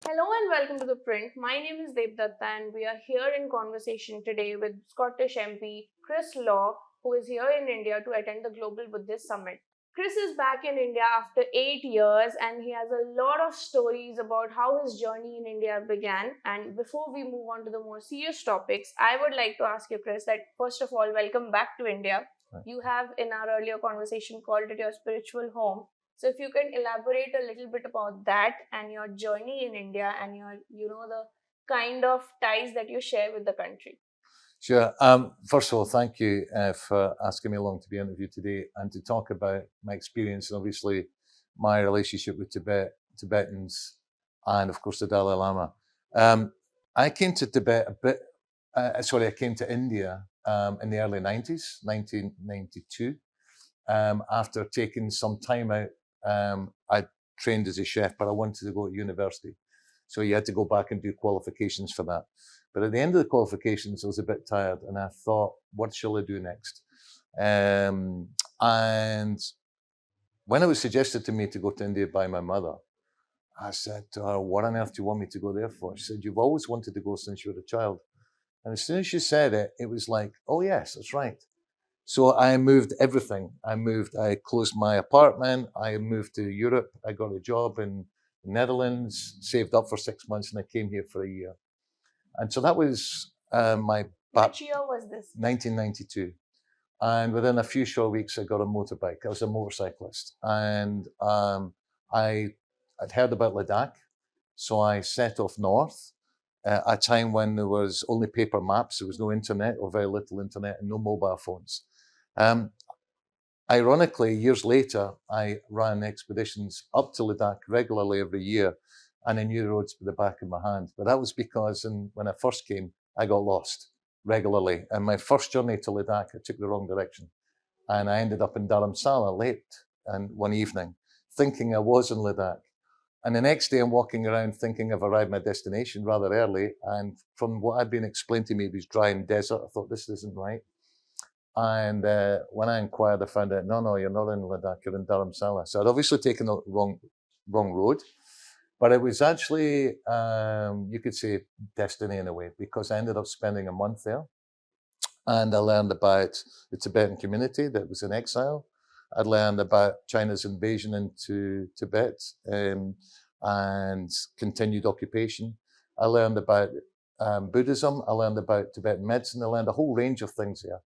Hello and welcome to ThePrint. My name is Debdutta and we are here in conversation today with Scottish MP Chris Law, who is here in India to attend the Global Buddhist Summit. Chris is back in India after 8 years and he has a lot of stories about how his journey in India began. And before we move on to the more serious topics, I would like to ask you, Chris, that first of all, welcome back to India. You have in our earlier conversation called it your spiritual home. So if you can elaborate a little bit about that and your journey in India and your, the kind of ties that you share with the country. Sure. First of all, thank you for asking me along to be interviewed today and to talk about my experience and obviously my relationship with Tibetans, and of course the Dalai Lama. I came to Tibet I came to India in the early 90s, 1992, after taking some time out. I trained as a chef, but I wanted to go to university. So you had to go back and do qualifications for that. But at the end of the qualifications, I was a bit tired and I thought, what shall I do next? And when it was suggested to me to go to India by my mother, I said to her, what on earth do you want me to go there for? She said, you've always wanted to go since you were a child. And as soon as she said it, it was like, oh yes, that's right. So I moved everything. I closed my apartment. I moved to Europe. I got a job in the Netherlands, saved up for 6 months, and I came here for a year. And so that was my Which year was this? 1992. And within a few short weeks, I got a motorbike. I was a motorcyclist. And I'd heard about Ladakh. So I set off north at a time when there was only paper maps. There was no internet or very little internet and no mobile phones. Ironically, years later, I ran expeditions up to Ladakh regularly every year, and I knew the roads with the back of my hand. But that was because when I first came, I got lost regularly. And my first journey to Ladakh, I took the wrong direction. And I ended up in Dharamshala late and one evening, thinking I was in Ladakh. And the next day, I'm walking around thinking I've arrived at my destination rather early. And from what had been explained to me, it was dry and desert. I thought, this isn't right. And when I inquired, I found out, no, you're not in Ladakh, you're in Dharamshala. So I'd obviously taken the wrong road, but it was actually, you could say, destiny in a way, because I ended up spending a month there. And I learned about the Tibetan community that was in exile. I learned about China's invasion into Tibet and continued occupation. I learned about Buddhism. I learned about Tibetan medicine. I learned a whole range of things there.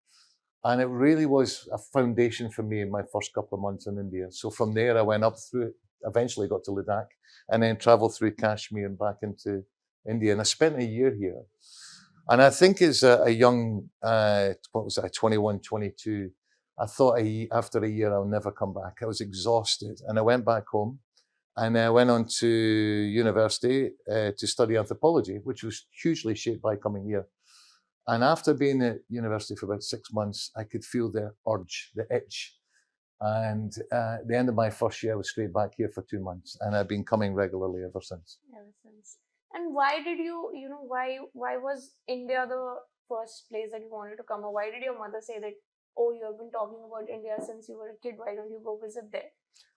And it really was a foundation for me in my first couple of months in India. So from there, I went up through, eventually got to Ladakh, and then traveled through Kashmir and back into India. And I spent a year here. And I think as a young, 21, 22, I thought after a year, I'll never come back. I was exhausted. And I went back home and I went on to university to study anthropology, which was hugely shaped by coming here. And after being at university for about 6 months, I could feel the urge, the itch. And at the end of my first year, I was straight back here for 2 months. And I've been coming regularly ever since. And why did why was India the first place that you wanted to come? Or why did your mother say that, oh, you have been talking about India since you were a kid, why don't you go visit there?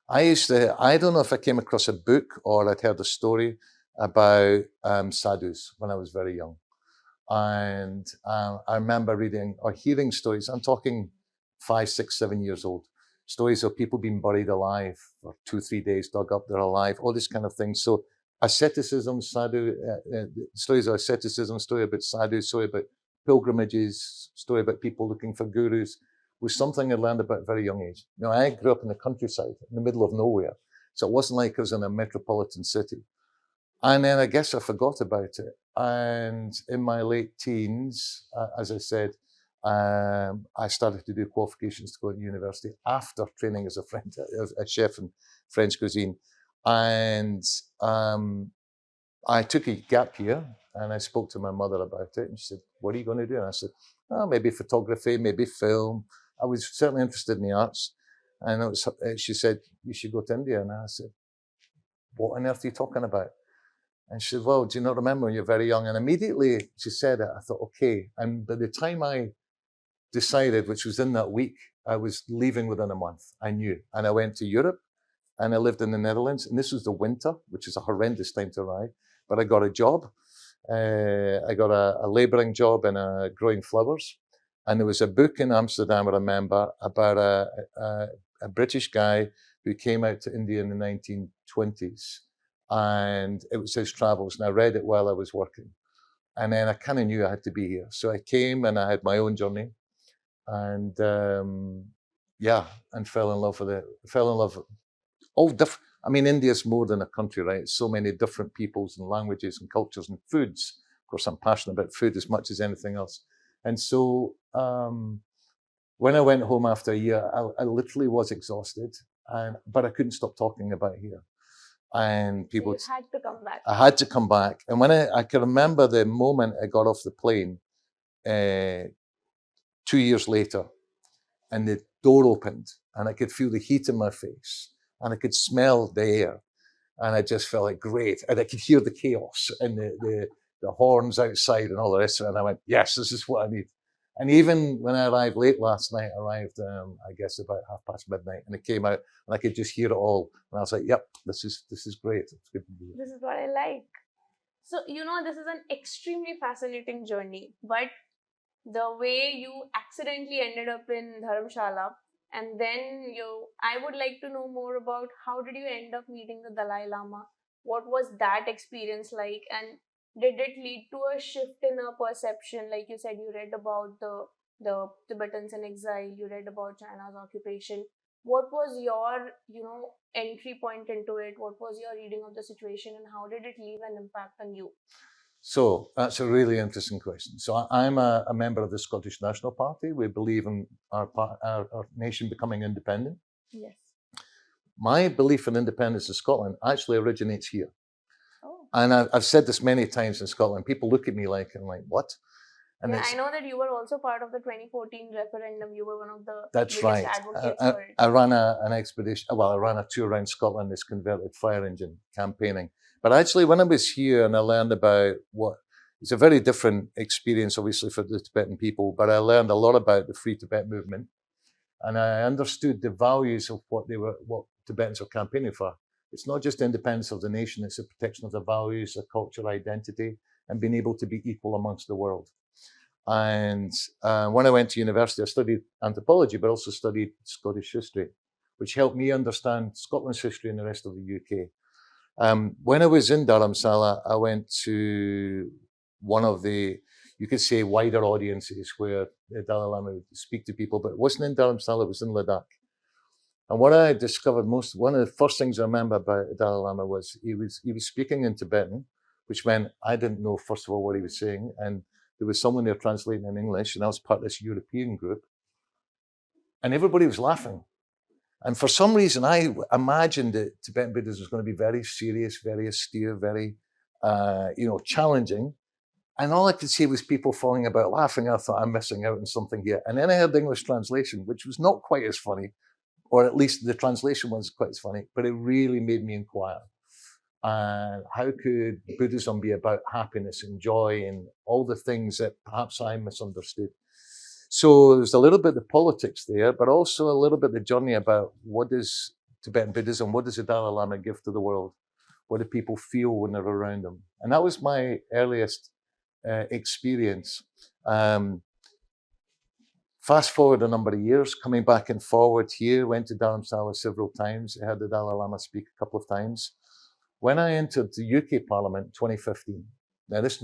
I don't know if I came across a book or I'd heard a story about sadhus when I was very young. And I remember reading or hearing stories. I'm talking 5, 6, 7 years old. Stories of people being buried alive for 2, 3 days, dug up, they're alive, all this kind of thing. So asceticism, sadhu, stories of asceticism, story about sadhu, story about pilgrimages, story about people looking for gurus, was something I learned about at a very young age. You know, I grew up in the countryside, in the middle of nowhere. So it wasn't like I was in a metropolitan city. And then I guess I forgot about it. And in my late teens, as I said, I started to do qualifications to go to university after training as a chef in French cuisine. And I took a gap year and I spoke to my mother about it. And she said, what are you going to do? And I said, oh, maybe photography, maybe film. I was certainly interested in the arts. And she said, you should go to India. And I said, what on earth are you talking about? And she said, well, do you not remember when you're very young? And immediately she said it, I thought, okay. And by the time I decided, which was in that week, I was leaving within a month. I knew. And I went to Europe and I lived in the Netherlands. And this was the winter, which is a horrendous time to arrive. but I got a job. I got a labouring job in growing flowers. And there was a book in Amsterdam, I remember, about a British guy who came out to India in the 1920s. And it was his travels. And I read it while I was working. And then I kind of knew I had to be here. So I came and I had my own journey. And and fell in love with it. Fell in love with all different. I mean, India's more than a country, right? It's so many different peoples and languages and cultures and foods. Of course, I'm passionate about food as much as anything else. And so when I went home after a year, I literally was exhausted, but I couldn't stop talking about it here. And people, so you had to come back. I had to come back. And when I can remember the moment I got off the plane 2 years later, and the door opened, and I could feel the heat in my face, and I could smell the air, and I just felt like great, and I could hear the chaos and the horns outside and all the rest of it, and I went, yes, this is what I need. And even when I arrived late last night, I guess about midnight, and it came out, and I could just hear it all, and I was like, yep, this is great. It's good to be here. This is what I like. So, this is an extremely fascinating journey, but the way you accidentally ended up in Dharamshala, and then I would like to know more about how did you end up meeting the Dalai Lama? What was that experience like? And did it lead to a shift in a perception? Like you said, you read about the Tibetans in exile, you read about China's occupation. What was your, entry point into it? What was your reading of the situation, and how did it leave an impact on you? So that's a really interesting question. So I'm a member of the Scottish National Party. We believe in our nation becoming independent. Yes. My belief in independence in Scotland actually originates here. Oh. And I've said this many times in Scotland. People look at me like, I'm like, what? And I know that you were also part of the 2014 referendum. You were one of the biggest advocates for it. I ran an expedition. Well, I ran a tour around Scotland, this converted fire engine campaigning. But actually, when I was here and I learned about it's a very different experience, obviously, for the Tibetan people, but I learned a lot about the Free Tibet movement. And I understood the values of what Tibetans were campaigning for. It's not just independence of the nation, it's the protection of the values, the cultural identity, and being able to be equal amongst the world. And when I went to university, I studied anthropology, but also studied Scottish history, which helped me understand Scotland's history and the rest of the UK. When I was in Dharamshala, I went to one of the, you could say, wider audiences where the Dalai Lama would speak to people, but it wasn't in Dharamshala, it was in Ladakh. And what I discovered one of the first things I remember about the Dalai Lama was he was speaking in Tibetan, which meant I didn't know, first of all, what he was saying. And there was someone there translating in English, and I was part of this European group. And everybody was laughing. And for some reason, I imagined that Tibetan Buddhism was going to be very serious, very austere, very, challenging. And all I could see was people falling about laughing. I thought, I'm missing out on something here. And then I heard the English translation, which was not quite as funny, or at least the translation wasn't quite as funny, but it really made me inquire. How could Buddhism be about happiness and joy and all the things that perhaps I misunderstood? So there's a little bit of politics there, but also a little bit of the journey about what is Tibetan Buddhism, what does the Dalai Lama give to the world? What do people feel when they're around them? And that was my earliest experience. Fast forward a number of years, coming back and forward here, went to Dharamshala several times. I heard the Dalai Lama speak a couple of times. When I entered the UK Parliament in 2015, now this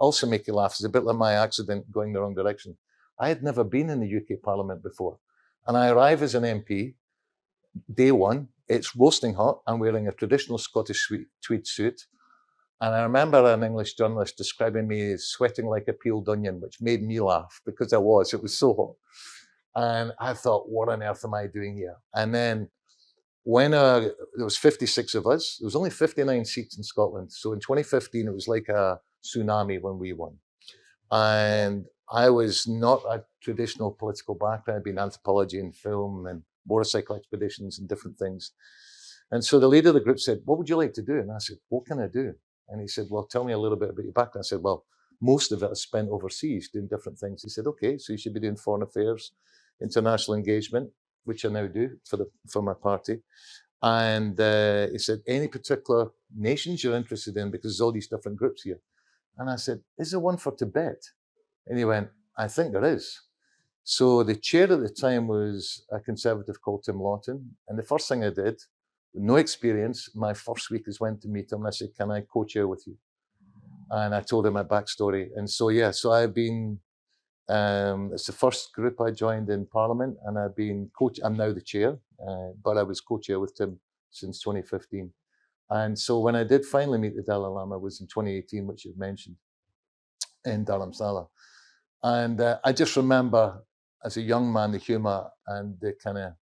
also make you laugh. It's a bit like my accident going the wrong direction. I had never been in the UK Parliament before. And I arrive as an MP, day one, it's roasting hot. I'm wearing a traditional Scottish tweed suit. And I remember an English journalist describing me as sweating like a peeled onion, which made me laugh because it was so hot. And I thought, what on earth am I doing here? And then when there was 56 of us, there was only 59 seats in Scotland. So in 2015, it was like a tsunami when we won. And I was not a traditional political background. I'd been anthropology and film and motorcycle expeditions and different things. And so the leader of the group said, what would you like to do? And I said, what can I do? And he said, well, tell me a little bit about your background. I said, well, most of it I spent overseas doing different things. He said, okay, so you should be doing foreign affairs, international engagement, which I now do for my party. And he said, any particular nations you're interested in? Because there's all these different groups here. And I said, is there one for Tibet? And he went, I think there is. So the chair at the time was a conservative called Tim Lawton. And the first thing I did, with no experience, my first week is went to meet him. And I said, can I co-chair with you? And I told him my backstory. And so, yeah, so I've been, it's the first group I joined in Parliament, and I've been I'm now the chair, but I was co-chair with Tim since 2015. And so when I did finally meet the Dalai Lama, it was in 2018, which you've mentioned, in Dharamshala. And I just remember as a young man, the humor and the kind of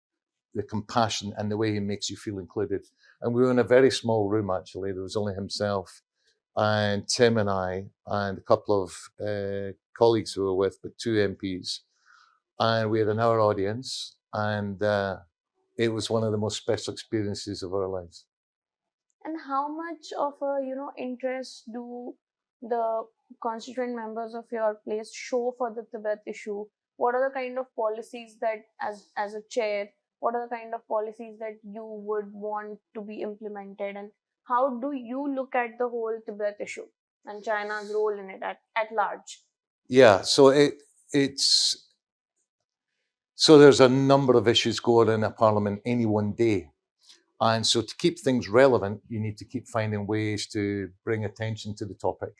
the compassion and the way he makes you feel included. And we were in a very small room, actually. There was only himself and Tim and I and a couple of colleagues who were with, but 2 MPs. And we had an hour audience, and it was one of the most special experiences of our lives. And how much of a interest do the constituent members of your place show for the Tibet issue? What are the kind of policies that, as a chair, what are the kind of policies that you would want to be implemented, and how do you look at the whole Tibet issue and China's role in it at large? Yeah, so so there's a number of issues going in a parliament any one day. And so to keep things relevant, you need to keep finding ways to bring attention to the topic.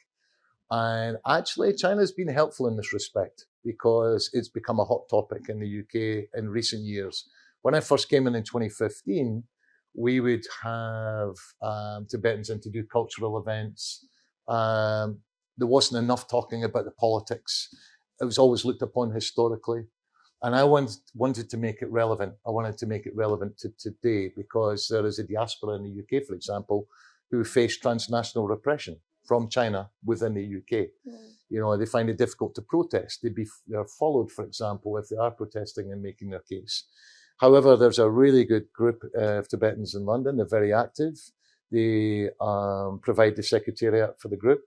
And actually, China's been helpful in this respect because it's become a hot topic in the UK in recent years. When I first came in 2015, we would have Tibetans in to do cultural events. There wasn't enough talking about the politics. It was always looked upon historically. And I wanted to make it relevant. I wanted to make it relevant to today because there is a diaspora in the UK, for example, who face transnational repression from China within the UK. You know, they find it difficult to protest. They're followed, for example, if they are protesting and making their case. However, there's a really good group of Tibetans in London. They're very active. They provide the secretariat for the group.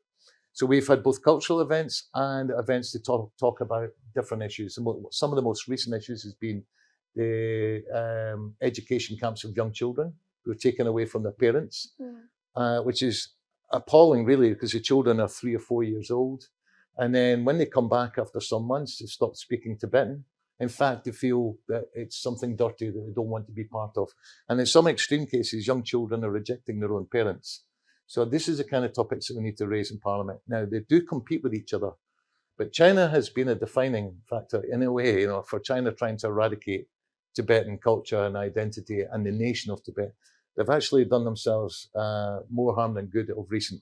So we've had both cultural events and events to talk about different issues. And some of the most recent issues has been the education camps of young children who are taken away from their parents, which is appalling, really, because the children are 3 or 4 years old. And then when they come back after some months, they stop speaking Tibetan. In fact, they feel that it's something dirty that they don't want to be part of. And in some extreme cases, young children are rejecting their own parents. So this is the kind of topics that we need to raise in Parliament. Now, they do compete with each other, but China has been a defining factor in a way, for China trying to eradicate Tibetan culture and identity and the nation of Tibet. They've actually done themselves more harm than good of recent,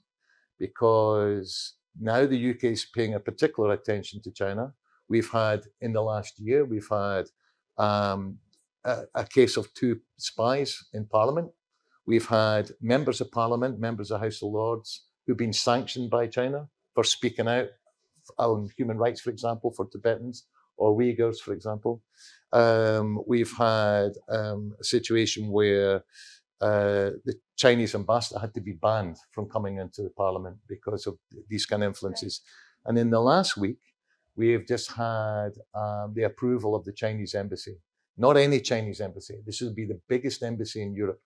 because now the UK is paying a particular attention to China. We've had, in the last year, we've had a case of 2 spies in Parliament. We've had members of Parliament, members of House of Lords, who've been sanctioned by China for speaking out on human rights, for example, for Tibetans or Uyghurs, for example. We've had a situation where the Chinese ambassador had to be banned from coming into the Parliament because of these kind of influences. Right. And in the last week, we have just had the approval of the Chinese embassy. Not any Chinese embassy. This would be the biggest embassy in Europe.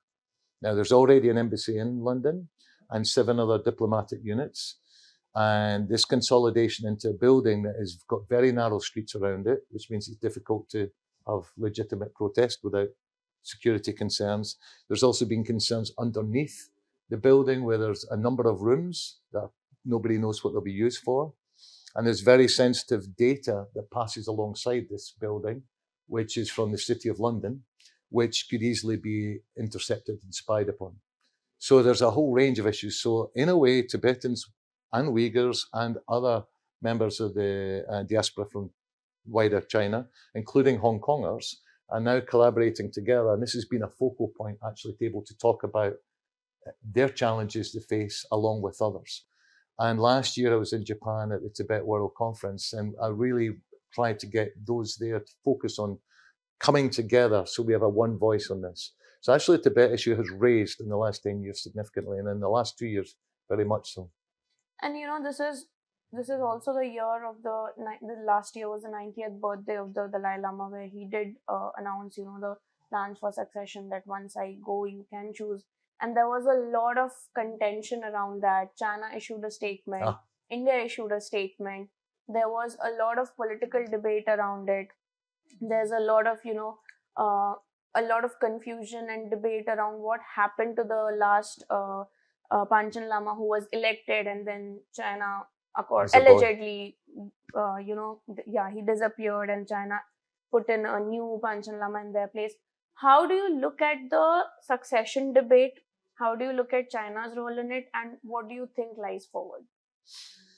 Now, there's already an embassy in London and 7 other diplomatic units. And this consolidation into a building that has got very narrow streets around it, which means it's difficult to have legitimate protest without security concerns. There's also been concerns underneath the building where there's a number of rooms that nobody knows what they'll be used for. And there's very sensitive data that passes alongside this building, which is from the City of London, which could easily be intercepted and spied upon. So there's a whole range of issues. So in a way, Tibetans and Uyghurs and other members of the diaspora from wider China, including Hong Kongers, are now collaborating together. And this has been a focal point, actually, to be able to talk about their challenges they face along with others. And last year I was in Japan at the Tibet World Conference, and I really tried to get those there to focus on coming together so we have a one voice on this. So actually the Tibet issue has raised in the last 10 years significantly, and in the last 2 years, very much so. And this is also the year of the last year was the 90th birthday of the Dalai Lama, where he did announce, the plans for succession, that once I go, you can choose. And there was a lot of contention around that. China issued a statement, India issued a statement. There was a lot of political debate around it. There's a lot of, a lot of confusion and debate around what happened to the last Panchen Lama who was elected, and then China, allegedly, he disappeared, and China put in a new Panchen Lama in their place. How do you look at the succession debate? How do you look at China's role in it, and what do you think lies forward?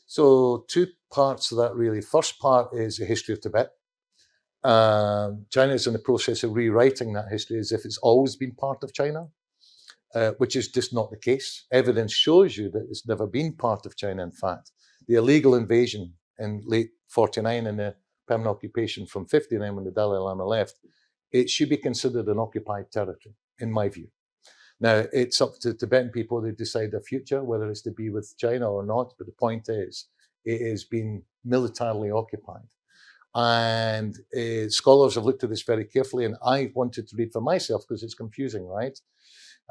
So 2 parts of that, really. First part is the history of Tibet. China is in the process of rewriting that history as if it's always been part of China, which is just not the case. Evidence shows you that it's never been part of China, in fact. The illegal invasion in late 49 and the permanent occupation from 59 when the Dalai Lama left, it should be considered an occupied territory, in my view. Now, it's up to Tibetan people to decide their future, whether it's to be with China or not, but the point is, it is being militarily occupied. And scholars have looked at this very carefully, and I wanted to read for myself because it's confusing, right?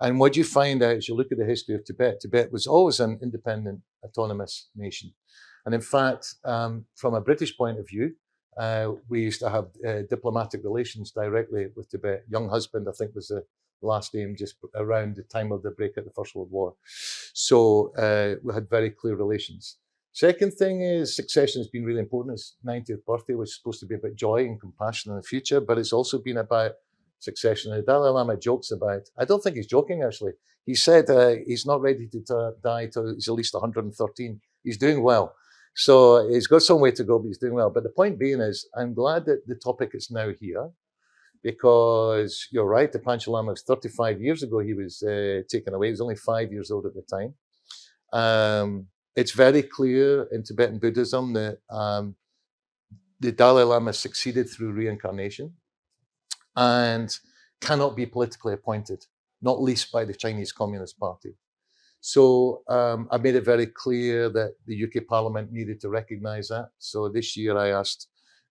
And what you find out as you look at the history of Tibet, Tibet was always an independent, autonomous nation. And in fact, from a British point of view, we used to have diplomatic relations directly with Tibet. Young husband, I think, was the last name, just around the time of the break at the First World War. So we had very clear relations. Second thing is succession has been really important. His 90th birthday was supposed to be about joy and compassion in the future, but it's also been about succession. And the Dalai Lama jokes about, I don't think he's joking actually. He said he's not ready to die till he's at least 113. He's doing well. So he's got some way to go, but he's doing well. But the point being is, I'm glad that the topic is now here, because you're right, the Panchen Lama was 35 years ago, he was taken away. He was only 5 years old at the time. It's very clear in Tibetan Buddhism that the Dalai Lama succeeded through reincarnation and cannot be politically appointed, not least by the Chinese Communist Party. So I made it very clear that the UK Parliament needed to recognise that. So this year I asked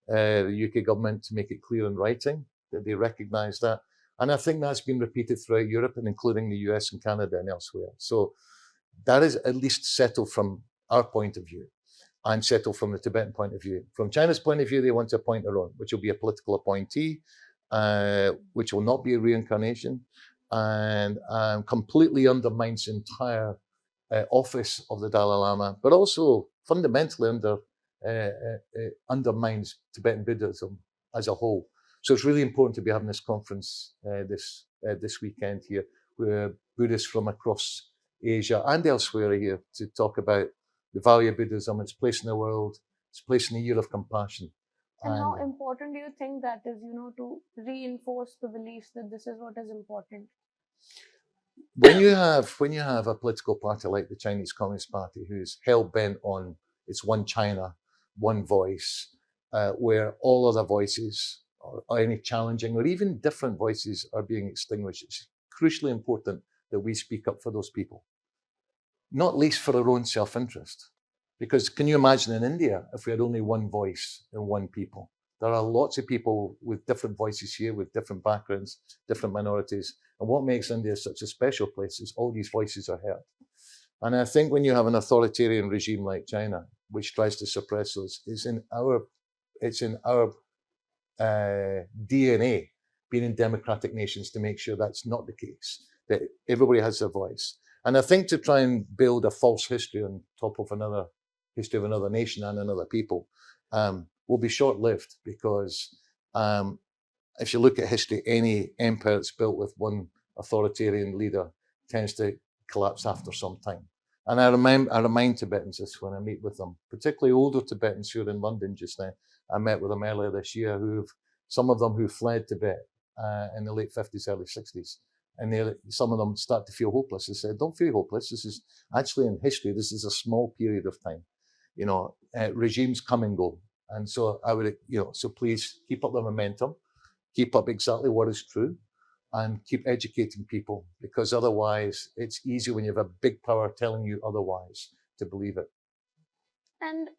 the UK government to make it clear in writing that they recognise that. And I think that's been repeated throughout Europe, and including the US and Canada and elsewhere. So that is at least settled from our point of view, and settled from the Tibetan point of view. From China's point of view, they want to appoint their own, which will be a political appointee, which will not be a reincarnation, and completely undermines the entire office of the Dalai Lama, but also fundamentally undermines Tibetan Buddhism as a whole. So it's really important to be having this conference this weekend here, where Buddhists from across Asia and elsewhere are here to talk about the value of Buddhism, its place in the world, its place in the year of compassion. And how important do you think that is, to reinforce the beliefs that this is what is important? When you have a political party like the Chinese Communist Party, who's hell-bent on its one China, one voice, where all other voices or any challenging or even different voices are being extinguished, it's crucially important that we speak up for those people, not least for our own self-interest. Because can you imagine in India if we had only one voice and one people? There are lots of people with different voices here, with different backgrounds, different minorities. And what makes India such a special place is all these voices are heard. And I think when you have an authoritarian regime like China, which tries to suppress those, it's in our DNA, being in democratic nations, to make sure that's not the case, that everybody has a voice. And I think to try and build a false history on top of another history of another nation and another people will be short-lived, because if you look at history, any empire that's built with one authoritarian leader tends to collapse after some time. And I remind Tibetans this when I meet with them, particularly older Tibetans who are in London just now. I met with them earlier this year, some of them who fled Tibet in the late 50s, early 60s. And some of them start to feel hopeless. They said, don't feel hopeless. This is actually in history, this is a small period of time. Regimes come and go. And so I would, so please keep up the momentum, keep up exactly what is true, and keep educating people, because otherwise it's easy when you have a big power telling you otherwise to believe it. And,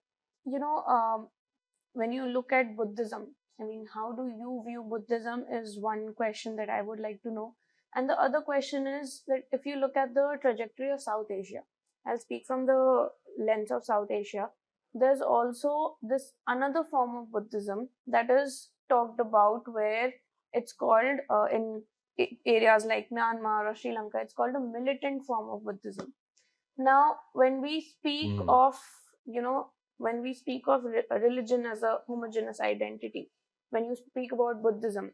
when you look at Buddhism I mean, how do you view Buddhism is one question that I would like to know. And the other question is that if you look at the trajectory of South Asia, I'll speak from the lens of South Asia. There's also this another form of Buddhism that is talked about where it's called in areas like Myanmar or Sri Lanka, it's called a militant form of Buddhism. Now, when we speak of, when we speak of religion as a homogeneous identity, when you speak about Buddhism,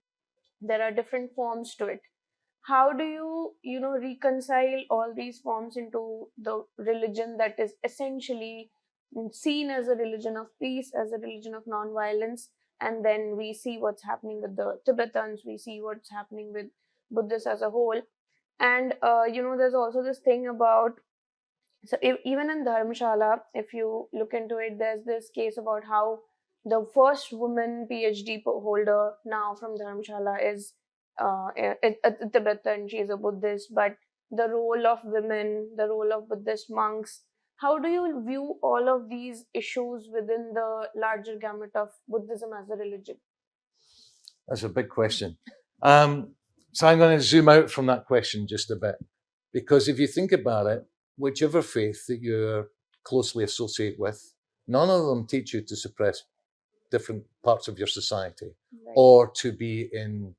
there are different forms to it. How do you, reconcile all these forms into the religion that is essentially seen as a religion of peace, as a religion of non-violence? And then we see what's happening with the Tibetans, we see what's happening with Buddhists as a whole. And, there's also this thing about so even in Dharamshala, if you look into it, there's this case about how the first woman PhD holder now from Dharamshala is a Tibetan. She is a Buddhist, but the role of women, the role of Buddhist monks. How do you view all of these issues within the larger gamut of Buddhism as a religion? That's a big question. So I'm going to zoom out from that question just a bit, because if you think about it, whichever faith that you're closely associated with, none of them teach you to suppress different parts of your society, Right. or to be in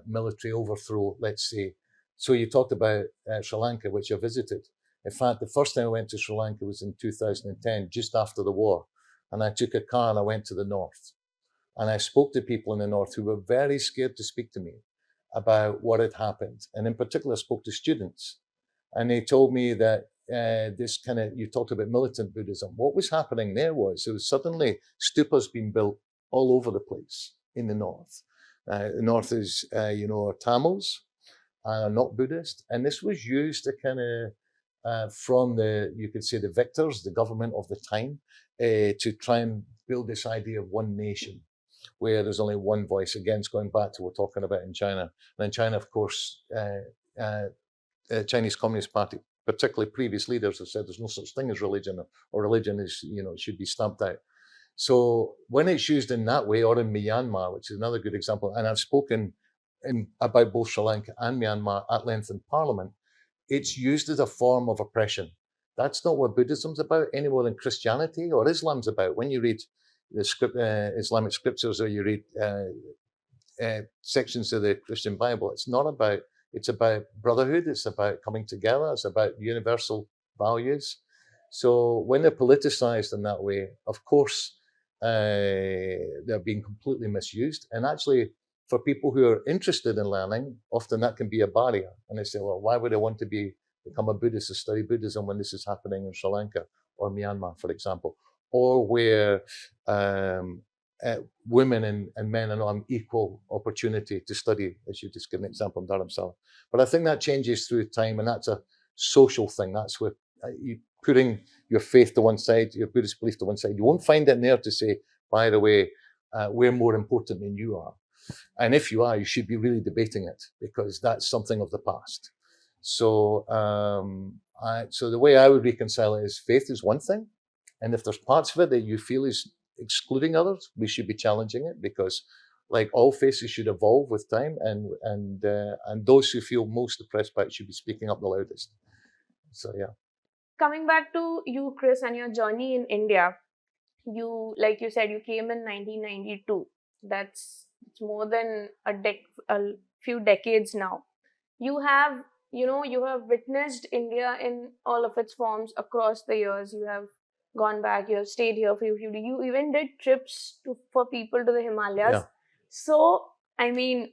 military overthrow, let's say. So you talked about Sri Lanka, which I visited. In fact, the first time I went to Sri Lanka was in 2010, just after the war. And I took a car and I went to the north. And I spoke to people in the north who were very scared to speak to me about what had happened. And in particular, I spoke to students. And they told me that you talked about militant Buddhism. What was happening there was suddenly stupas being built all over the place in the north. The north is, are Tamils and are not Buddhist. And this was used to from you could say the victors, the government of the time, to try and build this idea of one nation, where there's only one voice. Again, it's going back to what we're talking about in China. And in China, of course, Chinese Communist Party, particularly previous leaders, have said there's no such thing as religion, or religion is, should be stamped out. So when it's used in that way, or in Myanmar, which is another good example, and I've spoken about both Sri Lanka and Myanmar at length in Parliament, it's used as a form of oppression. That's not what Buddhism's about any more than Christianity or Islam's about. When you read the Islamic scriptures, or you read sections of the Christian Bible, it's about brotherhood, it's about coming together, it's about universal values. So when they're politicized in that way, of course, they're being completely misused. And actually, for people who are interested in learning, often that can be a barrier. And they say, well, why would I want to become a Buddhist or study Buddhism when this is happening in Sri Lanka or Myanmar, for example, or where women and men are not an equal opportunity to study, as you just give an example in Dharamshala. But I think that changes through time, and that's a social thing. That's where you putting your faith to one side, your Buddhist belief to one side. You won't find it there to say, by the way, we're more important than you are. And if you are, you should be really debating it, because that's something of the past. So, so the way I would reconcile it is faith is one thing. And if there's parts of it that you feel is excluding others, we should be challenging it, because like all faiths should evolve with time, and those who feel most oppressed by it should be speaking up the loudest. So, yeah. Coming back to you, Chris, and your journey in India, like you said, you came in 1992. It's more than a few decades now. You have witnessed India in all of its forms across the years. You have gone back, you have stayed here for you even did trips for people to the Himalayas. Yeah. So, I mean,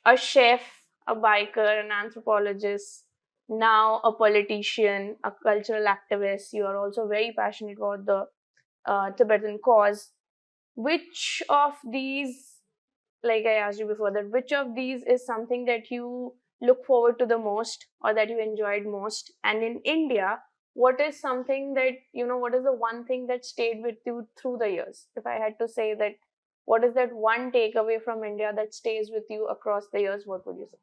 a chef, a biker, an anthropologist, now a politician, a cultural activist. You are also very passionate about the Tibetan cause. Which of these, like I asked you before, that which of these is something that you look forward to the most, or that you enjoyed most? And in India, what is something that, what is the one thing that stayed with you through the years? If I had to say that, what is that one takeaway from India that stays with you across the years, what would you say?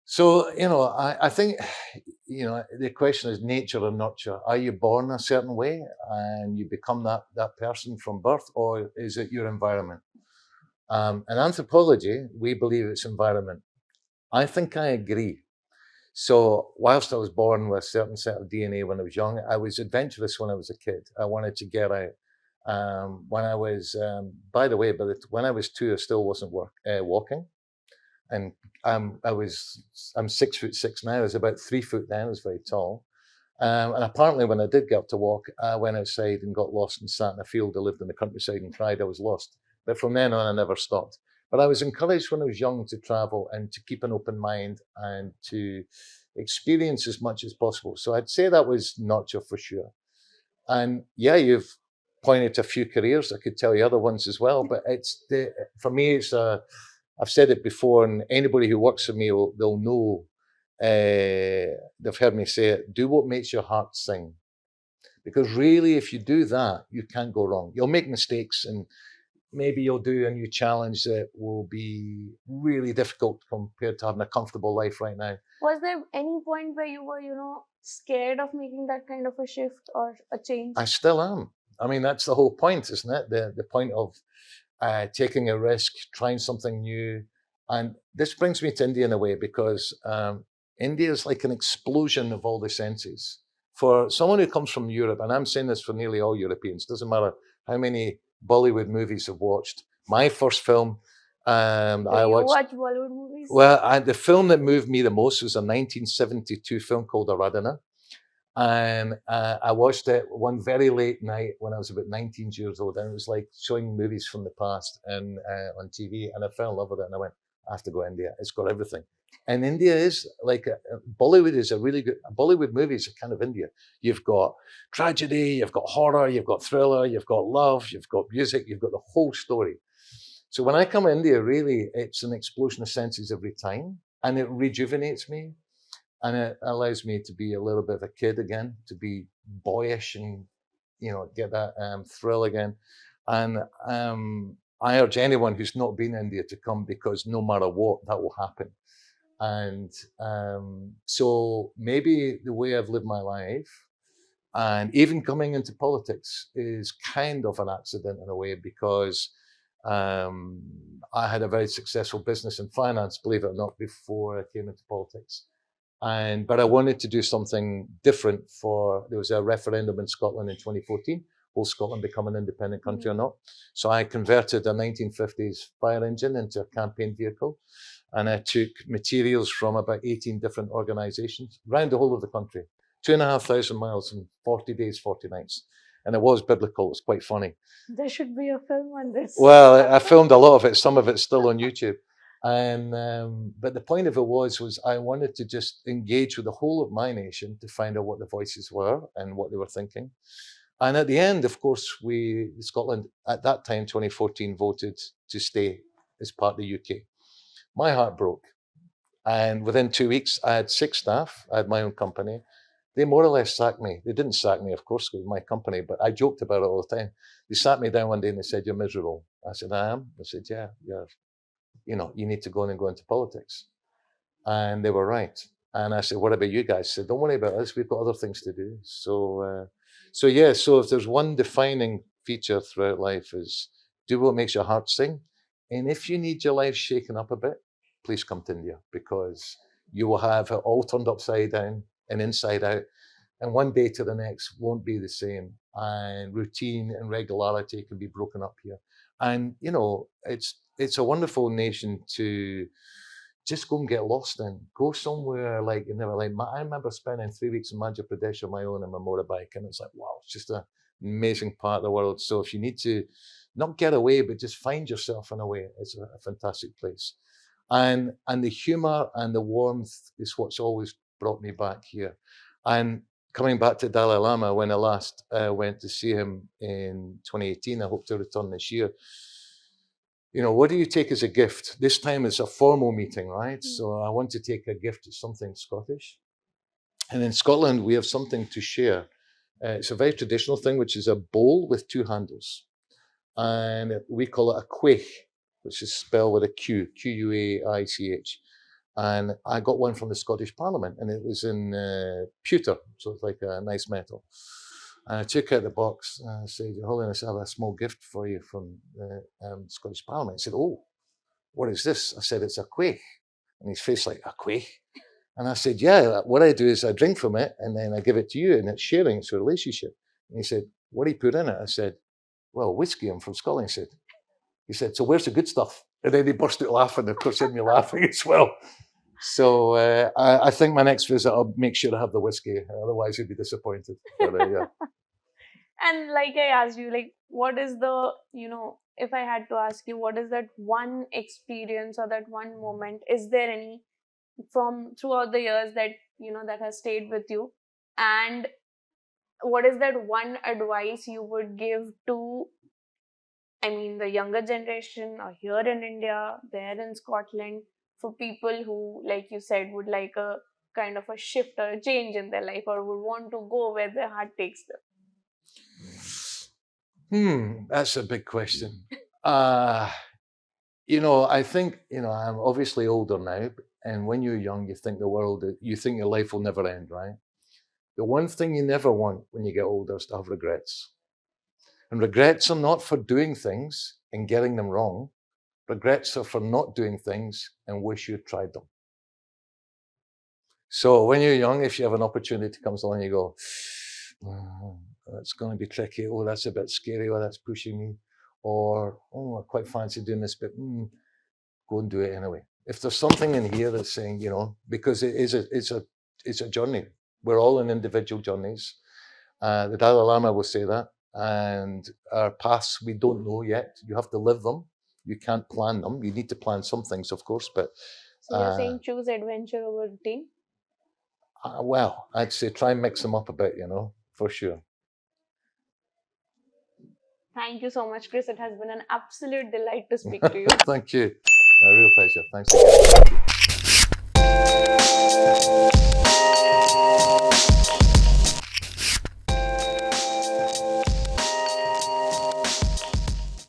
So, I think the question is nature or nurture. Are you born a certain way and you become that person from birth, or is it your environment? In anthropology, we believe it's environment. I think I agree. So whilst I was born with a certain set of DNA when I was young, I was adventurous when I was a kid. I wanted to get out. When I was, by the way, when I was 2, I still wasn't walking. And I'm 6'6" now. I was about 3 foot then. I was very tall. And apparently, when I did get up to walk, I went outside and got lost and sat in a field. I lived in the countryside and cried I was lost. But from then on, I never stopped. But I was encouraged when I was young to travel and to keep an open mind and to experience as much as possible. So I'd say that was nurture for sure. And yeah, you've pointed to a few careers. I could tell you other ones as well. But for me, I've said it before, and anybody who works with me, they'll know, they've heard me say it, do what makes your heart sing. Because really, if you do that, you can't go wrong. You'll make mistakes, and maybe you'll do a new challenge that will be really difficult compared to having a comfortable life right now. Was there any point where you were, scared of making that kind of a shift or a change? I still am. I mean, that's the whole point, isn't it? The point of taking a risk, trying something new. And this brings me to India in a way, because India is like an explosion of all the senses. For someone who comes from Europe, and I'm saying this for nearly all Europeans, doesn't matter how many Bollywood movies I've watched. My first film, I watched. Watch Bollywood movies? Well, the film that moved me the most was a 1972 film called Aradhana. And I watched it one very late night when I was about 19 years old, and it was like showing movies from the past and on TV, and I fell in love with it, and I went, I have to go to India. It's got everything. And India is like, Bollywood is a really good, Bollywood movies are kind of India. You've got tragedy, you've got horror, you've got thriller, you've got love, you've got music, you've got the whole story. So when I come to India, really, it's an explosion of senses every time, and it rejuvenates me. And it allows me to be a little bit of a kid again, to be boyish and, get that thrill again. And I urge anyone who's not been in India to come, because no matter what, that will happen. And so maybe the way I've lived my life, and even coming into politics, is kind of an accident in a way, because I had a very successful business in finance, believe it or not, before I came into politics. But I wanted to do something different. There was a referendum in Scotland in 2014. Will Scotland become an independent country or not? So I converted a 1950s fire engine into a campaign vehicle. And I took materials from about 18 different organizations around the whole of the country, 2,500 miles in 40 days, 40 nights. And it was biblical. It was quite funny. There should be a film on this. Well, I filmed a lot of it. Some of it's still on YouTube. But the point of it was I wanted to just engage with the whole of my nation to find out what the voices were and what they were thinking. And at the end, of course, Scotland at that time, 2014, voted to stay as part of the UK. My heart broke. And within 2 weeks, I had 6 staff. I had my own company. They more or less sacked me. They didn't sack me, of course, with my company, but I joked about it all the time. They sat me down one day and they said, "You're miserable." I said, "I am." They said, "Yeah, you need to go into politics." And they were right. And I said, "What about you guys?" They said, "Don't worry about us. We've got other things to do." So if there's one defining feature throughout life, is do what makes your heart sing. And if you need your life shaken up a bit, please come to India, because you will have it all turned upside down and inside out. And one day to the next won't be the same. And routine and regularity can be broken up here. And, it's a wonderful nation to just go and get lost in. Go somewhere like you never. Like I remember spending 3 weeks in Madhya Pradesh on my own on my motorbike, and it's like, wow, it's just an amazing part of the world. So if you need to not get away, but just find yourself in a way, it's a fantastic place. And the humor and the warmth is what's always brought me back here. And coming back to Dalai Lama, when I last went to see him in 2018, I hope to return this year. What do you take as a gift? This time it's a formal meeting, right? So I want to take a gift of something Scottish. And in Scotland, we have something to share. It's a very traditional thing, which is a bowl with 2 handles. And we call it a quaich, which is spelled with a Q, Q-U-A-I-C-H. And I got one from the Scottish Parliament, and it was in pewter, so it's like a nice metal. And I took out the box and I said, Your Holiness, I have a small gift for you from the Scottish Parliament. He said, Oh, what is this? I said, It's a quaich. And his face like, a quaich? And I said, Yeah, what I do is I drink from it and then I give it to you, and it's sharing, it's a relationship. And he said, What do you put in it? I said, Well, whiskey, I'm from Scotland. He said, So where's the good stuff? And then he burst out laughing. Of course, he had me laughing as well. So I think my next visit, I'll make sure I have the whiskey. Otherwise, he'd be disappointed. But, yeah. And like I asked you, like, what is the, if I had to ask you, what is that one experience or that one moment? Is there any from throughout the years that, that has stayed with you? And what is that one advice you would give to, the younger generation, or here in India, there in Scotland, for people who, like you said, would like a kind of a shift or a change in their life, or would want to go where their heart takes them? That's a big question. I think, I'm obviously older now, and when you're young, you think your life will never end, right? The one thing you never want when you get older is to have regrets. And regrets are not for doing things and getting them wrong. Regrets are for not doing things and wish you'd tried them. So when you're young, if you have an opportunity comes along, you go, that's going to be tricky. Oh, that's a bit scary. Oh, that's pushing me. Or, I quite fancy doing this, but go and do it anyway. If there's something in here that's saying, because it's a journey. We're all in individual journeys. The Dalai Lama will say that. And our paths, we don't know yet. You have to live them. You can't plan them. You need to plan some things, of course, but... So you're saying choose adventure over routine? Well, I'd say try and mix them up a bit, for sure. Thank you so much, Chris. It has been an absolute delight to speak to you. Thank you. A real pleasure. Thanks again.